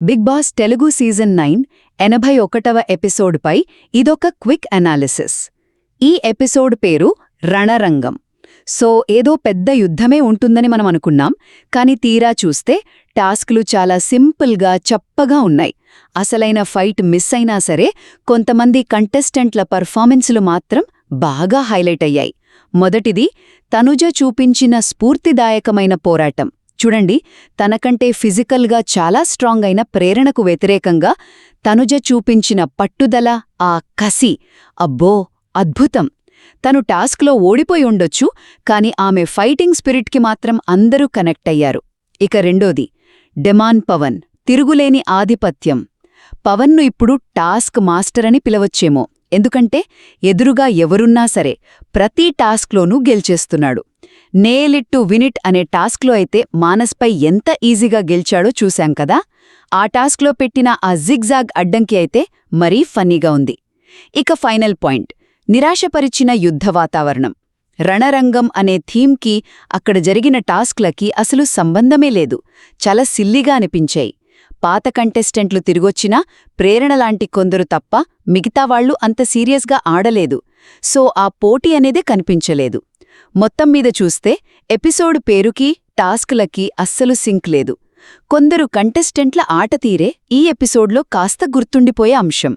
Big boss Telugu season 9 81వ ఎపిసోడ్పై ఇదొక quick analysis. ఈ episode పేరు రణరంగం. సో ఏదో పెద్ద యుద్ధమే ఉంటుందని మనం అనుకున్నాం, కాని తీరా చూస్తే టాస్క్లు చాలా సింపుల్గా చప్పగా ఉన్నాయి. అసలైన ఫైట్ మిస్ అయినా సరే కొంతమంది కంటెస్టెంట్ల పర్ఫార్మెన్సులు మాత్రం బాగా హైలైట్ అయ్యాయి. మొదటిది తనుజ చూపించిన స్ఫూర్తిదాయకమైన పోరాటం. చూడండి, తనకంటే ఫిజికల్గా చాలా స్ట్రాంగ్ అయిన ప్రేరణకు వ్యతిరేకంగా తనుజ చూపించిన పట్టుదల, ఆ కసి, అబ్బో అద్భుతం. తను టాస్క్లో ఓడిపోయి ఉండొచ్చు, కాని ఆమె ఫైటింగ్ స్పిరిట్కి మాత్రం అందరూ కనెక్ట్ అయ్యారు. ఇక రెండోది డెమాన్ పవన్, తిరుగులేని ఆధిపత్యం. పవన్ను ఇప్పుడు టాస్క్ మాస్టర్ అని పిలవచ్చేమో, ఎందుకంటే ఎదురుగా ఎవరున్నా సరే ప్రతి టాస్క్లోనూ గెలిచేస్తున్నాడు. Nail it to win it అనే టాస్క్లో అయితే మానస్పై ఎంత ఈజీగా గెలిచాడో చూశాం కదా. ఆ టాస్క్లో పెట్టిన ఆ జిగ్జాగ్ అడ్డంకి అయితే మరీ ఫన్నీగా ఉంది. ఇక ఫైనల్ పాయింట్, నిరాశపరిచిన యుద్ధ వాతావరణం. రణరంగం అనే థీమ్కి అక్కడ జరిగిన టాస్క్లకి అసలు సంబంధమే లేదు, చాలా సిల్లిగా అనిపించాయి. పాత కంటెస్టెంట్లు తిరిగొచ్చినా ప్రేరణలాంటి కొందరు తప్ప మిగతావాళ్లు అంత సీరియస్గా ఆడలేదు. సో ఆ పోటీ అనేదే కనిపించలేదు. మొత్తం మీద చూస్తే ఎపిసోడ్ పేరుకి టాస్క్లకి అస్సలు సింక్ లేదు. కొందరు కంటెస్టెంట్ల ఆటతీరే ఈ ఎపిసోడ్లో కాస్త గుర్తుండిపోయే అంశం.